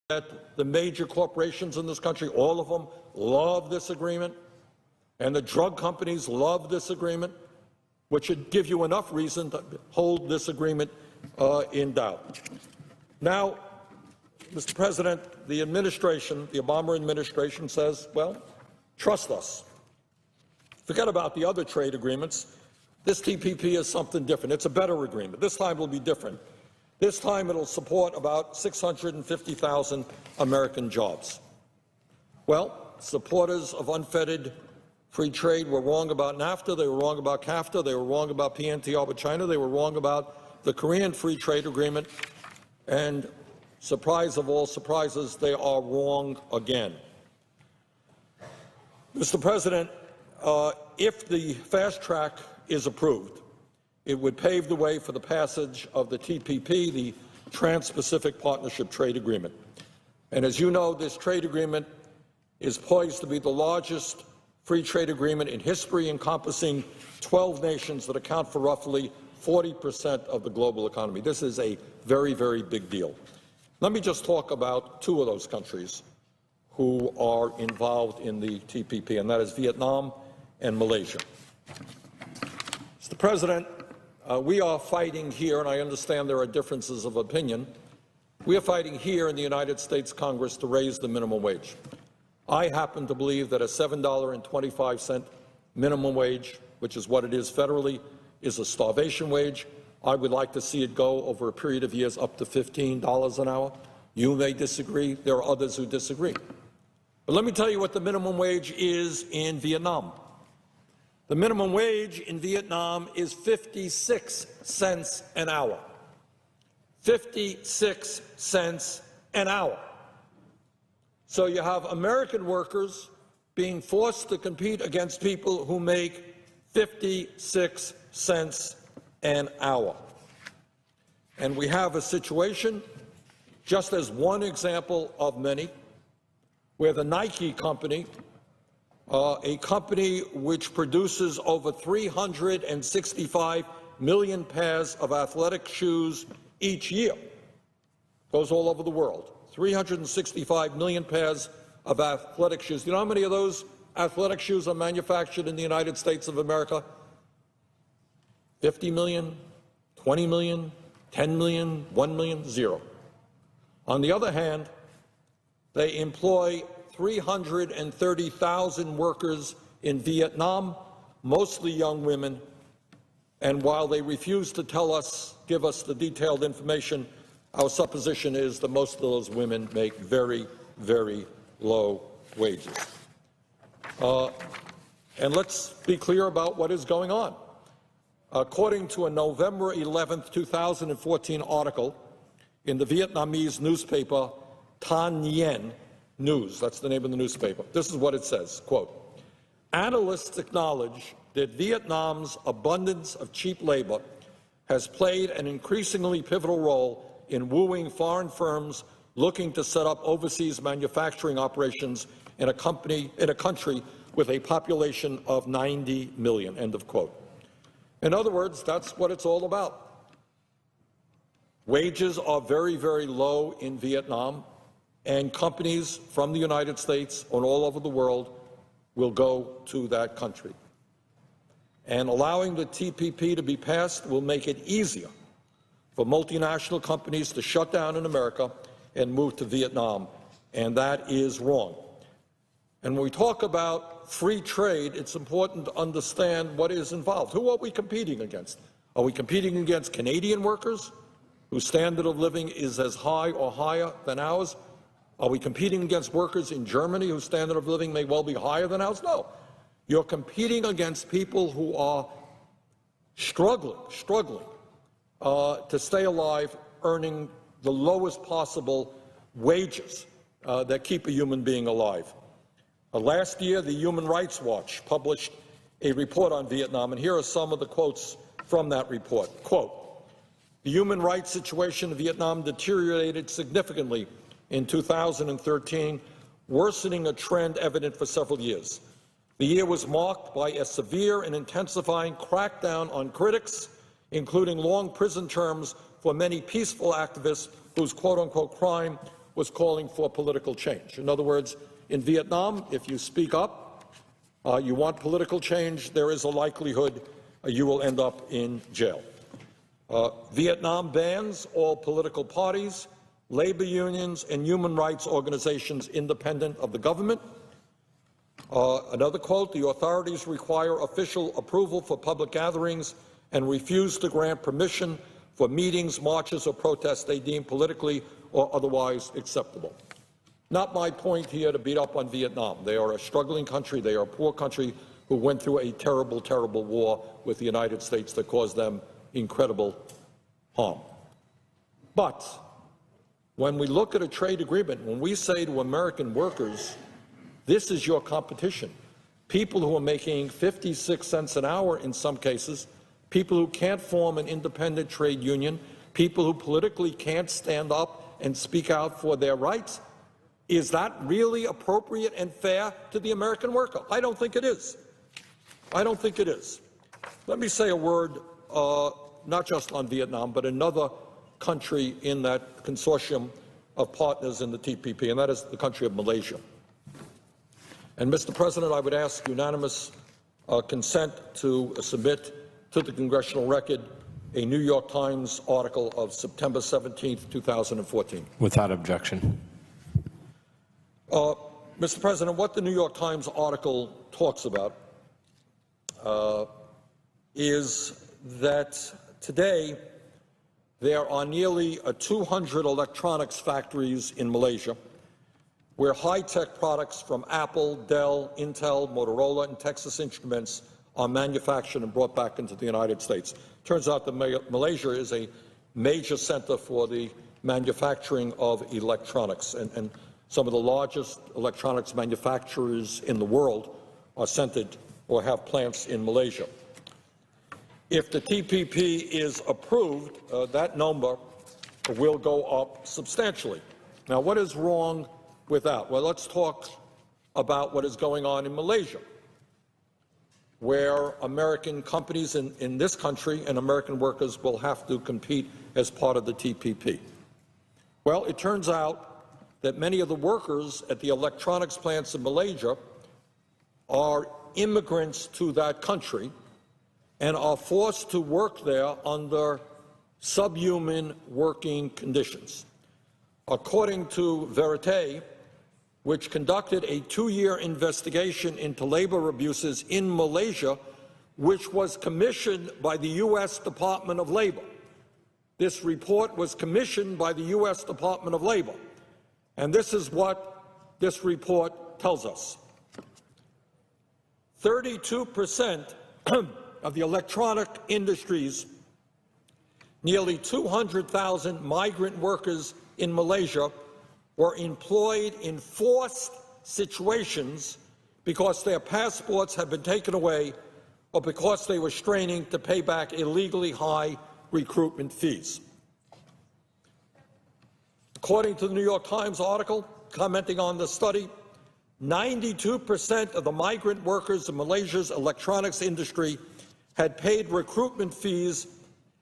that the major corporations in this country, all of them, love this agreement, and the drug companies love this agreement, which should give you enough reason to hold this agreement in doubt. Now, Mr. President, the administration, the Obama administration says, well, trust us. Forget about the other trade agreements. This TPP is something different. It's a better agreement. This time it will be different. This time it will support about 650,000 American jobs. Well, supporters of unfettered free trade were wrong about NAFTA, they were wrong about CAFTA, they were wrong about PNTR with China, they were wrong about the Korean Free Trade Agreement, and surprise of all surprises, they are wrong again. Mr. President, if the fast track is approved, it would pave the way for the passage of the TPP, the Trans-Pacific Partnership Trade Agreement. And as you know, this trade agreement is poised to be the largest free trade agreement in history, encompassing 12 nations that account for roughly 40% of the global economy. This is a very, very big deal. Let me just talk about two of those countries who are involved in the TPP, and that is Vietnam and Malaysia. Mr. President, we are fighting here, and I understand there are differences of opinion. We are fighting here in the United States Congress to raise the minimum wage. I happen to believe that a $7.25 minimum wage, which is what it is federally, is a starvation wage. I would like to see it go over a period of years up to $15 an hour. You may disagree. There are others who disagree. But let me tell you what the minimum wage is in Vietnam. The minimum wage in Vietnam is 56 cents an hour. 56 cents an hour. So you have American workers being forced to compete against people who make 56 cents an hour. And we have a situation, just as one example of many, where the Nike company, a company which produces over 365 million pairs of athletic shoes each year, goes all over the world, 365 million pairs of athletic shoes. Do you know how many of those athletic shoes are manufactured in the United States of America? 50 million, 20 million, 10 million, 1 million, zero. On the other hand, they employ 330,000 workers in Vietnam, mostly young women, and while they refuse to give us the detailed information, our supposition is that most of those women make very, very low wages. And let's be clear about what is going on. According to a November 11, 2014 article in the Vietnamese newspaper Thanh Nien News, that's the name of the newspaper, this is what it says, quote, "Analysts acknowledge that Vietnam's abundance of cheap labor has played an increasingly pivotal role in wooing foreign firms looking to set up overseas manufacturing operations in a country with a population of 90 million, end of quote. In other words, that's what it's all about. Wages are very, very low in Vietnam, and companies from the United States and all over the world will go to that country. And allowing the TPP to be passed will make it easier for multinational companies to shut down in America and move to Vietnam, and that is wrong. And when we talk about free trade, it's important to understand what is involved. Who are we competing against? Are we competing against Canadian workers whose standard of living is as high or higher than ours? Are we competing against workers in Germany whose standard of living may well be higher than ours? No. You're competing against people who are struggling to stay alive, earning the lowest possible wages that keep a human being alive. Last year, the Human Rights Watch published a report on Vietnam, and here are some of the quotes from that report. Quote, "The human rights situation in Vietnam deteriorated significantly in 2013, worsening a trend evident for several years. The year was marked by a severe and intensifying crackdown on critics, including long prison terms for many peaceful activists whose quote-unquote crime was calling for political change. In other words, in Vietnam, if you speak up, you want political change, there is a likelihood you will end up in jail. Vietnam bans all political parties, labor unions, and human rights organizations independent of the government. Another quote, the authorities require official approval for public gatherings and refuse to grant permission for meetings, marches, or protests they deem politically or otherwise acceptable. Not my point here to beat up on Vietnam. They are a struggling country. They are a poor country who went through a terrible, terrible war with the United States that caused them incredible harm. But when we look at a trade agreement, when we say to American workers, this is your competition, people who are making 56 cents an hour in some cases, people who can't form an independent trade union, people who politically can't stand up and speak out for their rights, is that really appropriate and fair to the American worker? I don't think it is. I don't think it is. Let me say a word, not just on Vietnam, but another country in that consortium of partners in the TPP, and that is the country of Malaysia. And, Mr. President, I would ask unanimous consent to submit to the congressional record a New York Times article of September 17, 2014. Without objection. Mr. President, what the New York Times article talks about is that today there are nearly 200 electronics factories in Malaysia where high-tech products from Apple, Dell, Intel, Motorola, and Texas Instruments are manufactured and brought back into the United States. Turns out that Malaysia is a major center for the manufacturing of electronics, and some of the largest electronics manufacturers in the world are centered or have plants in Malaysia. If the TPP is approved, that number will go up substantially. Now, what is wrong with that? Well, let's talk about what is going on in Malaysia, where American companies in this country and American workers will have to compete as part of the TPP. Well, it turns out that many of the workers at the electronics plants in Malaysia are immigrants to that country and are forced to work there under subhuman working conditions. According to Verite, which conducted a 2-year investigation into labor abuses in Malaysia, which was commissioned by the U.S. Department of Labor. This report was commissioned by the U.S. Department of Labor, and this is what this report tells us. 32% of the electronic industries, nearly 200,000 migrant workers in Malaysia were employed in forced situations because their passports had been taken away or because they were straining to pay back illegally high recruitment fees. According to the New York Times article commenting on the study, 92% of the migrant workers in Malaysia's electronics industry had paid recruitment fees,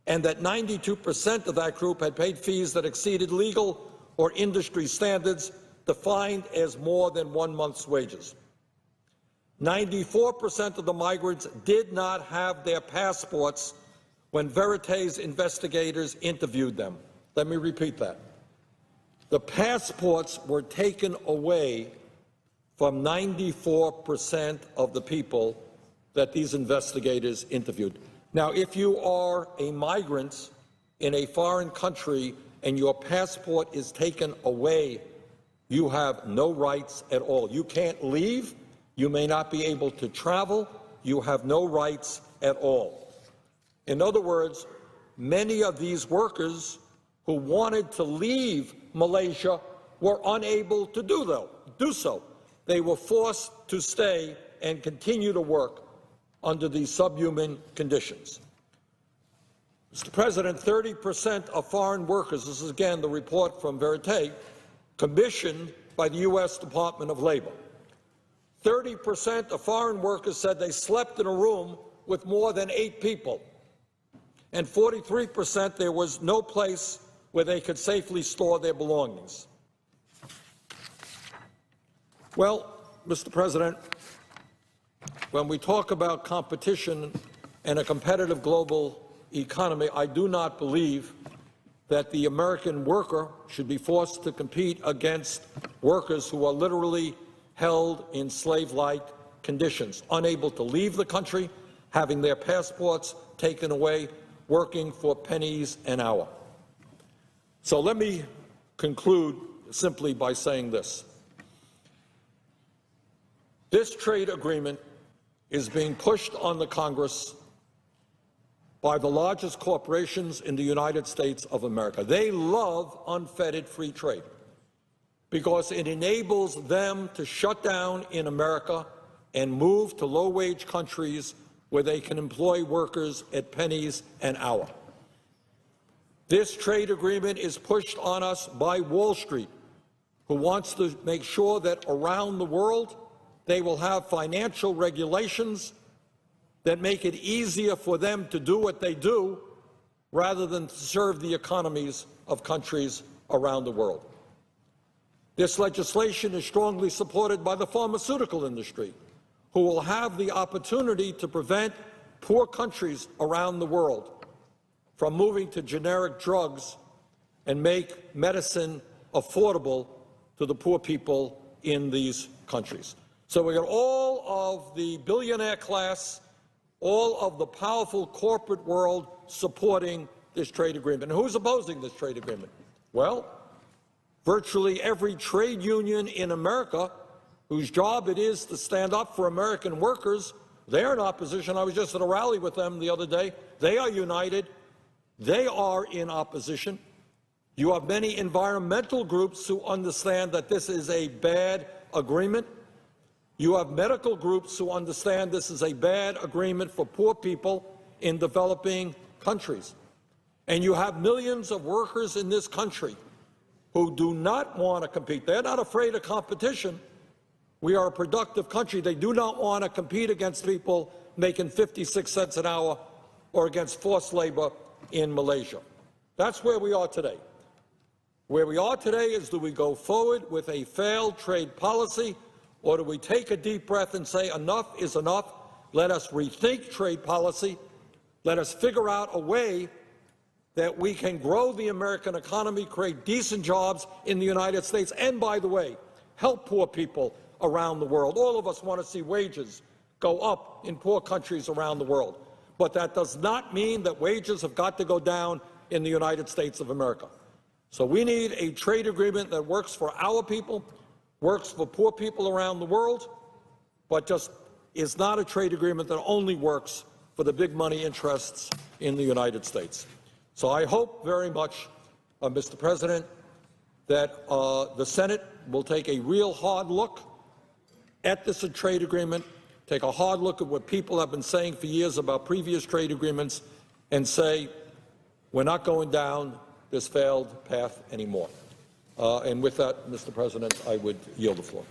and that 92% of that group had paid fees that exceeded legal or industry standards defined as more than 1 month's wages. 94% of the migrants did not have their passports when Verite's investigators interviewed them. Let me repeat that. The passports were taken away from 94% of the people that these investigators interviewed. Now, if you are a migrant in a foreign country and your passport is taken away, you have no rights at all. You can't leave. You may not be able to travel. You have no rights at all. In other words, many of these workers who wanted to leave Malaysia were unable to do so. They were forced to stay and continue to work under these subhuman conditions. Mr. President, 30% of foreign workers, this is again the report from Verite, commissioned by the U.S. Department of Labor. 30% of foreign workers said they slept in a room with more than 8 people. And 43% there was no place where they could safely store their belongings. Well, Mr. President, when we talk about competition and a competitive global economy, I do not believe that the American worker should be forced to compete against workers who are literally held in slave-like conditions, unable to leave the country, having their passports taken away, working for pennies an hour. So let me conclude simply by saying this. This trade agreement is being pushed on the Congress by the largest corporations in the United States of America. They love unfettered free trade because it enables them to shut down in America and move to low-wage countries where they can employ workers at pennies an hour. This trade agreement is pushed on us by Wall Street, who wants to make sure that around the world they will have financial regulations that make it easier for them to do what they do rather than to serve the economies of countries around the world. This legislation is strongly supported by the pharmaceutical industry, who will have the opportunity to prevent poor countries around the world from moving to generic drugs and make medicine affordable to the poor people in these countries. So we got all of the billionaire class, all of the powerful corporate world supporting this trade agreement. And who's opposing this trade agreement? Well, virtually every trade union in America whose job it is to stand up for American workers, they're in opposition. I was just at a rally with them the other day. They are united. They are in opposition. You have many environmental groups who understand that this is a bad agreement. You have medical groups who understand this is a bad agreement for poor people in developing countries. And you have millions of workers in this country who do not want to compete. They're not afraid of competition. We are a productive country. They do not want to compete against people making 56 cents an hour or against forced labor in Malaysia. That's where we are today. Where we are today is, do we go forward with a failed trade policy, or do we take a deep breath and say enough is enough? Let us rethink trade policy. Let us figure out a way that we can grow the American economy, create decent jobs in the United States, and, by the way, help poor people around the world. All of us want to see wages go up in poor countries around the world. But that does not mean that wages have got to go down in the United States of America. So we need a trade agreement that works for our people, works for poor people around the world, but just is not a trade agreement that only works for the big money interests in the United States. So I hope very much, Mr. President, that the Senate will take a real hard look at this trade agreement, take a hard look at what people have been saying for years about previous trade agreements, and say, we're not going down this failed path anymore. And with that, Mr. President, I would yield the floor.